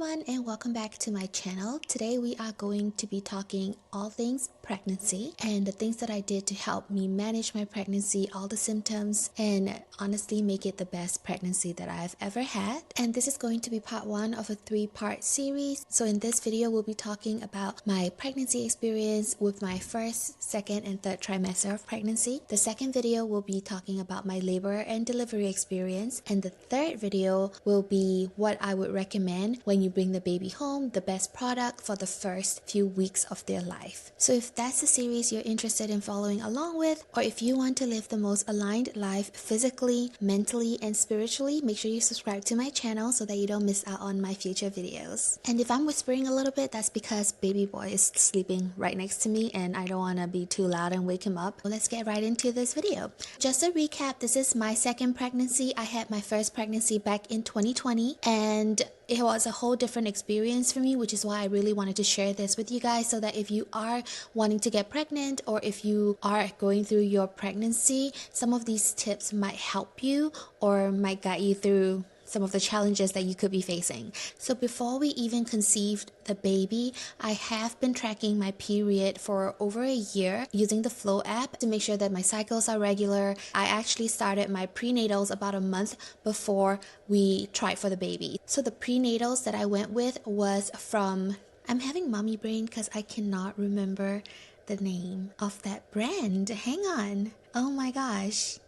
everyone, and welcome back to my channel. Today we are going to be talking all things pregnancy and the things that I did to help me manage my pregnancy, all the symptoms, and honestly make it the best pregnancy that I've ever had. And this is going to be part 1 of a 3-part series. So in this video we'll be talking about my pregnancy experience with my first, second, and third trimester of pregnancy. The second video will be talking about my labor and delivery experience, and the third video will be what I would recommend when you bring the baby home, the best product for the first few weeks of their life. So if that's the series you're interested in following along with, or if you want to live the most aligned life physically, mentally, and spiritually, make sure you subscribe to my channel so that you don't miss out on my future videos. And if I'm whispering a little bit, that's because baby boy is sleeping right next to me and I don't want to be too loud and wake him up. Well, let's get right into this video. Just a recap, this is my second pregnancy. I had my first pregnancy back in 2020 and it was a whole different experience for me, which is why I really wanted to share this with you guys, so that if you are wanting to get pregnant or if you are going through your pregnancy, some of these tips might help you or might guide you through some of the challenges that you could be facing. So before we even conceived the baby, I have been tracking my period for over a year using the Flow app to make sure that my cycles are regular. I actually started my prenatals about a month before we tried for the baby. So the prenatals that I went with was from, I'm having mommy brain because I cannot remember the name of that brand. Hang on. Oh my gosh.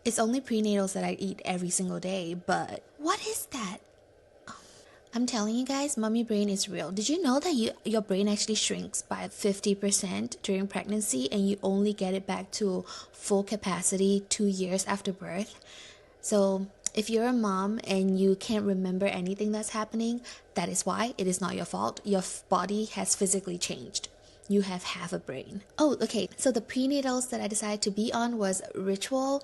It's only prenatals that I eat every single day, but what is that? I'm telling you guys, mommy brain is real. Did you know that your brain actually shrinks by 50% during pregnancy and you only get it back to full capacity 2 years after birth? So if you're a mom and you can't remember anything that's happening, that is why. It is not your fault. Your body has physically changed. You have half a brain. Oh, okay. So the prenatals that I decided to be on was Ritual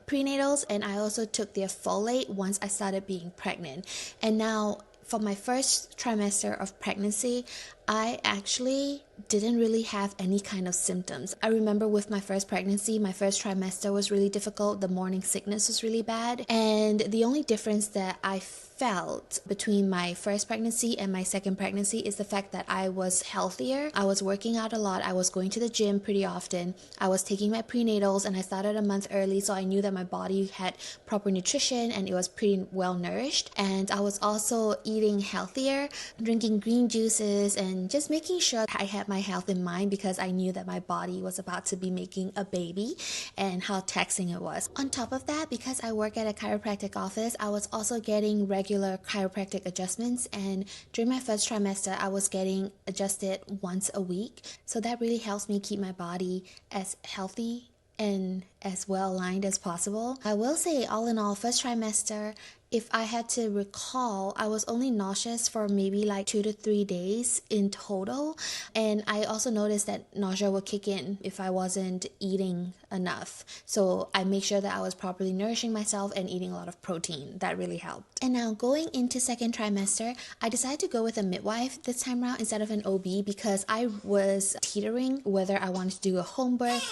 prenatals, and I also took their folate once I started being pregnant. And now for my first trimester of pregnancy, I actually didn't really have any kind of symptoms. I remember with my first pregnancy, my first trimester was really difficult. The morning sickness was really bad. And the only difference that I felt between my first pregnancy and my second pregnancy is the fact that I was healthier. I was working out a lot. I was going to the gym pretty often. I was taking my prenatals and I started a month early, so I knew that my body had proper nutrition and it was pretty well nourished. And I was also eating healthier, drinking green juices, and just making sure I had my health in mind because I knew that my body was about to be making a baby and how taxing it was. On top of that, because I work at a chiropractic office, I was also getting regular chiropractic adjustments, and during my first trimester I was getting adjusted once a week. So that really helps me keep my body as healthy and as well aligned as possible. I will say, all in all, first trimester, if I had to recall, I was only nauseous for maybe like 2 to 3 days in total. And I also noticed that nausea would kick in if I wasn't eating enough. So I make sure that I was properly nourishing myself and eating a lot of protein. That really helped. And now going into second trimester, I decided to go with a midwife this time around instead of an OB because I was teetering whether I wanted to do a home birth.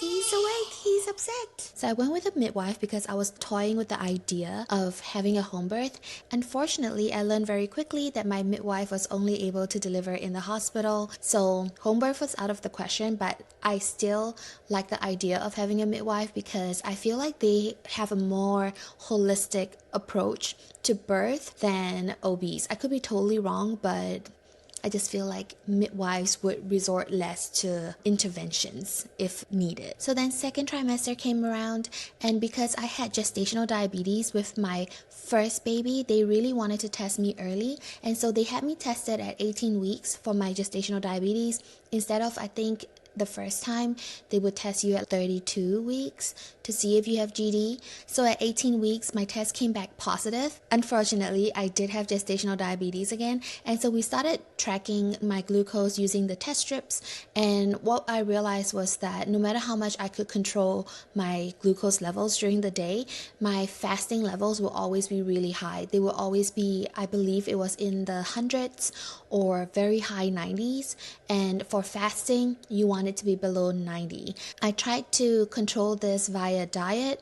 He's awake, he's upset. So I went with a midwife because I was toying with the idea of having a home birth. Unfortunately, I learned very quickly that my midwife was only able to deliver in the hospital. So home birth was out of the question, but I still like the idea of having a midwife because I feel like they have a more holistic approach to birth than OBs. I could be totally wrong, but I just feel like midwives would resort less to interventions if needed. So then second trimester came around, and because I had gestational diabetes with my first baby, they really wanted to test me early. And so they had me tested at 18 weeks for my gestational diabetes instead of, I think, the first time they would test you at 32 weeks to see if you have GD. So at 18 weeks, my test came back positive. Unfortunately, I did have gestational diabetes again. And so we started tracking my glucose using the test strips. And what I realized was that no matter how much I could control my glucose levels during the day, my fasting levels will always be really high. They will always be, I believe it was in the hundreds or very high 90s. And for fasting, you want it to be below 90. I tried to control this via diet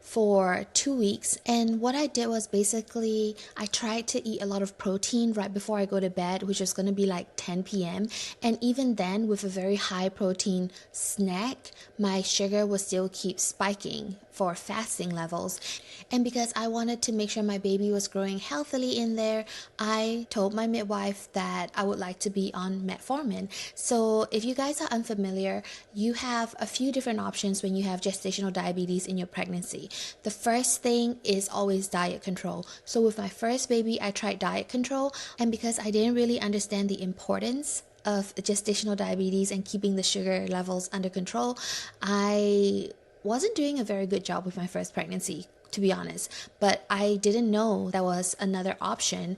for 2 weeks. And what I did was basically I tried to eat a lot of protein right before I go to bed, which was going to be like 10 p.m. And even then, with a very high protein snack, my sugar would still keep spiking for fasting levels. And because I wanted to make sure my baby was growing healthily in there, I told my midwife that I would like to be on metformin. So if you guys are unfamiliar, you have a few different options when you have gestational diabetes in your pregnancy. The first thing is always diet control. So with my first baby, I tried diet control, and because I didn't really understand the importance of gestational diabetes and keeping the sugar levels under control, I wasn't doing a very good job with my first pregnancy, to be honest. But I didn't know there was another option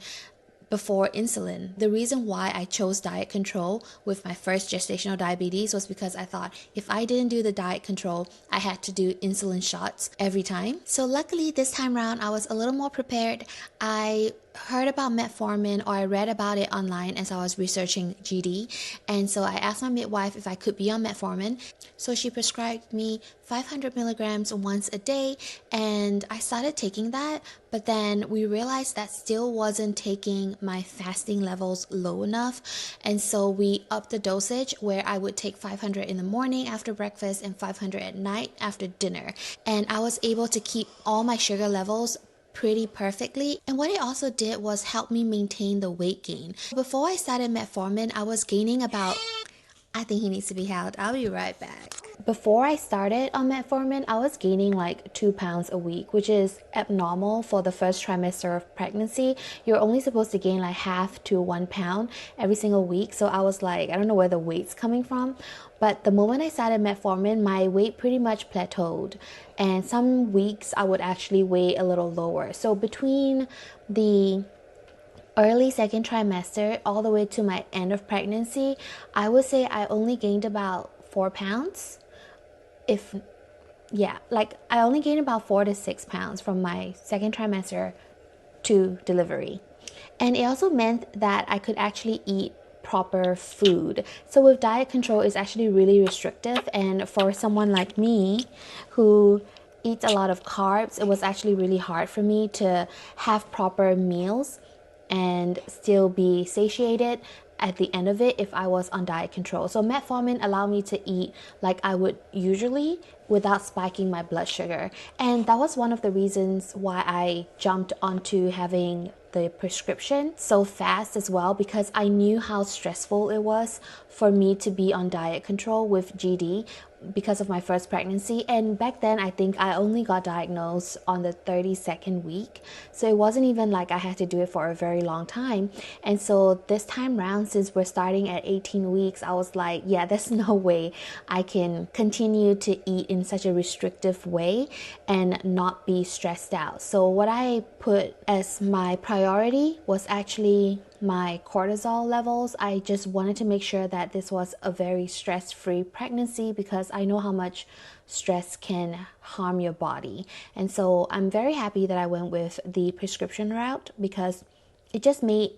before insulin. The reason why I chose diet control with my first gestational diabetes was because I thought if I didn't do the diet control, I had to do insulin shots every time. So luckily this time around, I was a little more prepared. I heard about metformin, or I read about it online as I was researching GD, and so I asked my midwife if I could be on metformin. So she prescribed me 500 milligrams once a day, and I started taking that, but then we realized that still wasn't taking my fasting levels low enough, and so we upped the dosage where I would take 500 in the morning after breakfast and 500 at night after dinner, and I was able to keep all my sugar levels pretty perfectly. And what it also did was help me maintain the weight gain. Before I started metformin, I was gaining about, I think he needs to be held. I'll be right back. Before I started on metformin, I was gaining like 2 pounds a week, which is abnormal for the first trimester of pregnancy. You're only supposed to gain like half to 1 pound every single week. So I was like, I don't know where the weight's coming from. But the moment I started metformin, my weight pretty much plateaued. And some weeks I would actually weigh a little lower. So between the early second trimester all the way to my end of pregnancy, I would say I only gained about 4 pounds. I only gained about 4 to 6 pounds from my second trimester to delivery. And it also meant that I could actually eat proper food. So with diet control, it's actually really restrictive, and for someone like me who eats a lot of carbs, it was actually really hard for me to have proper meals and still be satiated at the end of it if I was on diet control. So metformin allowed me to eat like I would usually without spiking my blood sugar. And that was one of the reasons why I jumped onto having the prescription so fast as well, because I knew how stressful it was for me to be on diet control with GD because of my first pregnancy. And back then I think I only got diagnosed on the 32nd week, so it wasn't even like I had to do it for a very long time. And so this time round, since we're starting at 18 weeks, I was like, yeah, there's no way I can continue to eat in such a restrictive way and not be stressed out. So what I put as my priority was actually my cortisol levels. I just wanted to make sure that this was a very stress-free pregnancy, because I know how much stress can harm your body. And so I'm very happy that I went with the prescription route, because it just made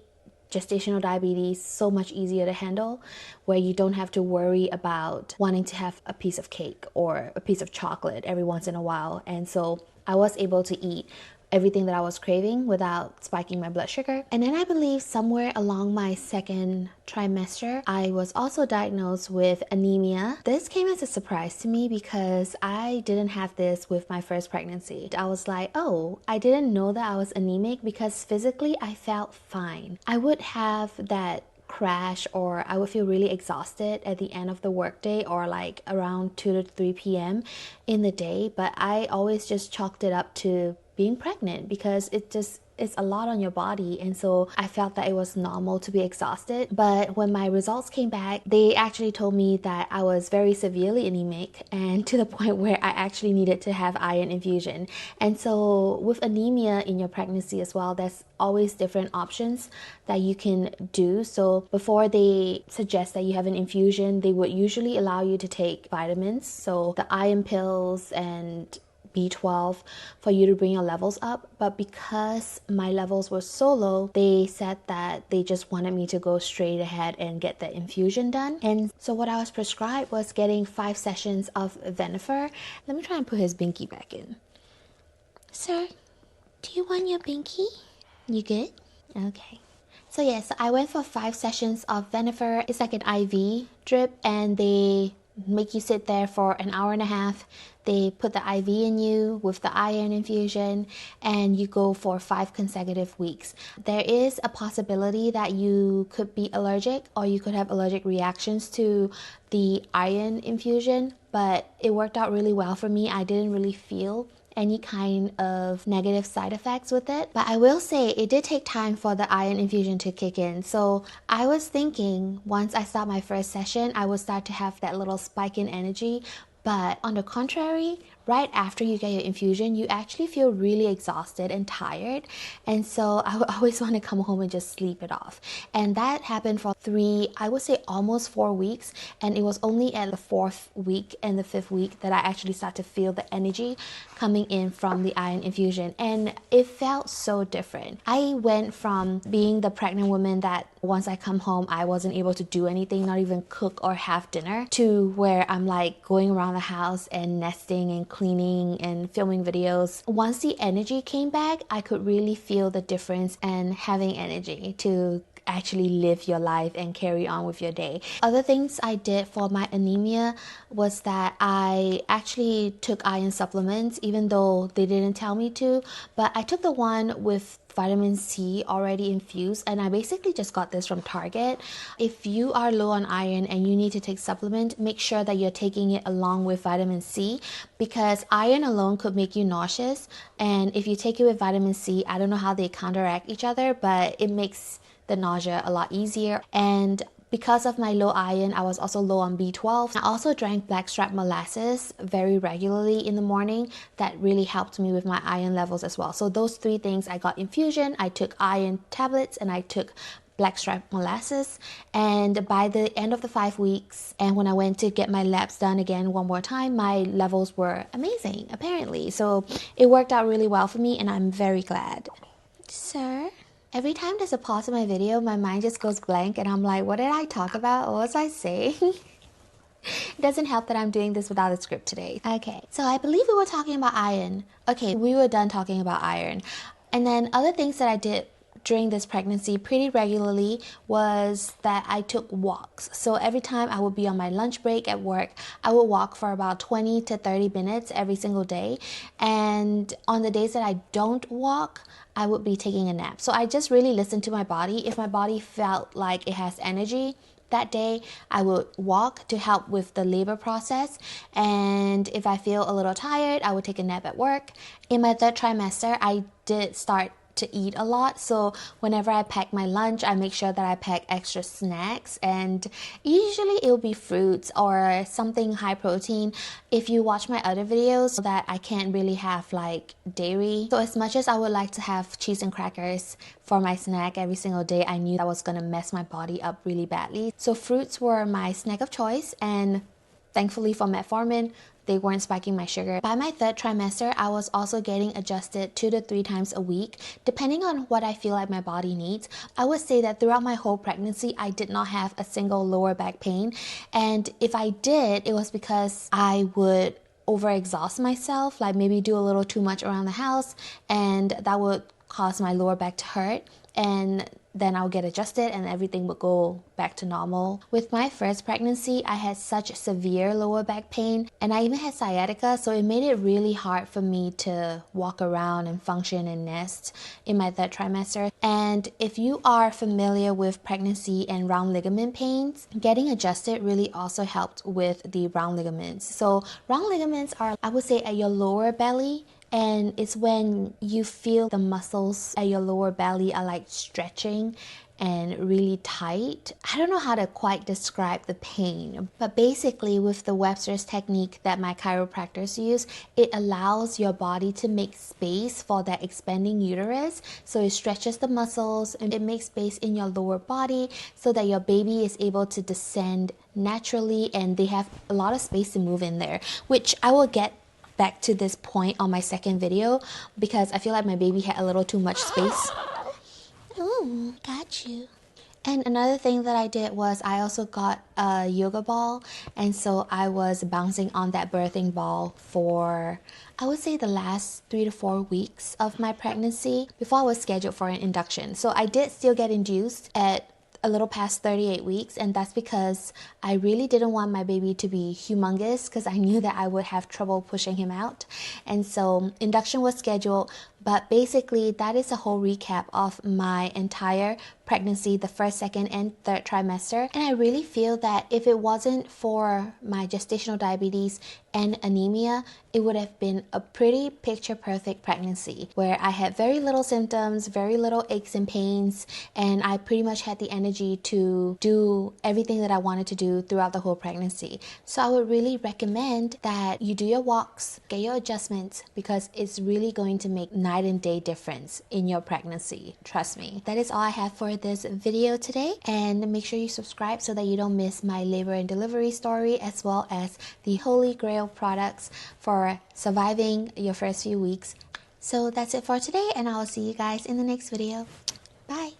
gestational diabetes so much easier to handle, where you don't have to worry about wanting to have a piece of cake or a piece of chocolate every once in a while. And so I was able to eat everything that I was craving without spiking my blood sugar. And then I believe somewhere along my second trimester, I was also diagnosed with anemia. This came as a surprise to me because I didn't have this with my first pregnancy. I was like, oh, I didn't know that I was anemic, because physically I felt fine. I would have that crash, or I would feel really exhausted at the end of the workday, or like around 2 to 3 p.m. in the day, but I always just chalked it up to being pregnant, because it's a lot on your body. And so I felt that it was normal to be exhausted. But when my results came back, they actually told me that I was very severely anemic, and to the point where I actually needed to have iron infusion. And so with anemia in your pregnancy as well, there's always different options that you can do. So before they suggest that you have an infusion, they would usually allow you to take vitamins, so the iron pills and B12, for you to bring your levels up. But because my levels were so low, they said that they just wanted me to go straight ahead and get the infusion done. And so what I was prescribed was getting 5 sessions of Venifer. Let me try and put his binky back in. Sir, do you want your binky? You good? Okay. So yes, I went for 5 sessions of Venifer. It's like an IV drip, and they make you sit there for an hour and a half. They put the IV in you with the iron infusion, and you go for 5 consecutive weeks. There is a possibility that you could be allergic, or you could have allergic reactions to the iron infusion, but it worked out really well for me. I didn't really feel any kind of negative side effects with it. But I will say it did take time for the iron infusion to kick in. So I was thinking once I start my first session, I would start to have that little spike in energy. But on the contrary, right after you get your infusion, you actually feel really exhausted and tired. And so I would always want to come home and just sleep it off. And that happened for 3, I would say almost 4 weeks. And it was only at the 4th week and the 5th week that I actually started to feel the energy coming in from the iron infusion. And it felt so different. I went from being the pregnant woman that once I come home, I wasn't able to do anything, not even cook or have dinner, to where I'm like going around the house and nesting and cleaning and filming videos. Once the energy came back, I could really feel the difference and having energy to actually live your life and carry on with your day. Other things I did for my anemia was that I actually took iron supplements, even though they didn't tell me to, but I took the one with vitamin C already infused, and I basically just got this from Target. If you are low on iron and you need to take supplement, make sure that you're taking it along with vitamin C, because iron alone could make you nauseous, and if you take it with vitamin C, I don't know how they counteract each other, but it makes the nausea a lot easier. And because of my low iron, I was also low on B12. I also drank blackstrap molasses very regularly in the morning. That really helped me with my iron levels as well. So those 3 things, I got infusion, I took iron tablets, and I took blackstrap molasses. And by the end of the 5 weeks, and when I went to get my labs done again one more time, my levels were amazing, apparently. So it worked out really well for me, and I'm very glad. Sir? Every time there's a pause in my video, my mind just goes blank and I'm like, what did I talk about? What was I saying? It doesn't help that I'm doing this without a script today. Okay, so I believe we were talking about iron. Okay, we were done talking about iron. And then other things that I did during this pregnancy pretty regularly was that I took walks. So every time I would be on my lunch break at work, I would walk for about 20 to 30 minutes every single day. And on the days that I don't walk, I would be taking a nap. So I just really listened to my body. If my body felt like it has energy that day, I would walk to help with the labor process. And if I feel a little tired, I would take a nap at work. In my 3rd trimester, I did start to eat a lot, so whenever I pack my lunch, I make sure that I pack extra snacks, and usually it will be fruits or something high protein. If you watch my other videos, that I can't really have like dairy, so as much as I would like to have cheese and crackers for my snack every single day, I knew that was gonna mess my body up really badly. So fruits were my snack of choice, and thankfully for Metformin, they weren't spiking my sugar. By my 3rd trimester, I was also getting adjusted 2 to 3 times a week, depending on what I feel like my body needs. I would say that throughout my whole pregnancy, I did not have a single lower back pain. And if I did, it was because I would overexhaust myself, like maybe do a little too much around the house, and that would cause my lower back to hurt. And then I'll get adjusted and everything would go back to normal. With my first pregnancy, I had such severe lower back pain, and I even had sciatica, so it made it really hard for me to walk around and function and nest in my 3rd trimester. And if you are familiar with pregnancy and round ligament pains, getting adjusted really also helped with the round ligaments. So round ligaments are, I would say, at your lower belly, and it's when you feel the muscles at your lower belly are like stretching and really tight. I don't know how to quite describe the pain, but basically with the Webster's technique that my chiropractors use, it allows your body to make space for that expanding uterus. So it stretches the muscles and it makes space in your lower body so that your baby is able to descend naturally, and they have a lot of space to move in there, which I will get back to this point on my 2nd video because I feel like my baby had a little too much space. Oh, got you. And another thing that I did was I also got a yoga ball, and so I was bouncing on that birthing ball for, I would say, the last 3 to 4 weeks of my pregnancy before I was scheduled for an induction. So I did still get induced at a little past 38 weeks, and that's because I really didn't want my baby to be humongous because I knew that I would have trouble pushing him out. And so induction was scheduled, but basically that is a whole recap of my entire pregnancy, the first, second, and third trimester. And I really feel that if it wasn't for my gestational diabetes and anemia, it would have been a pretty picture perfect pregnancy where I had very little symptoms, very little aches and pains, and I pretty much had the energy to do everything that I wanted to do throughout the whole pregnancy. So I would really recommend that you do your walks, get your adjustments, because it's really going to make night and day difference in your pregnancy. Trust me. That is all I have for this video today, and make sure you subscribe so that you don't miss my labor and delivery story, as well as the holy grail products for surviving your first few weeks. So that's it for today, and I will see you guys in the next video. Bye.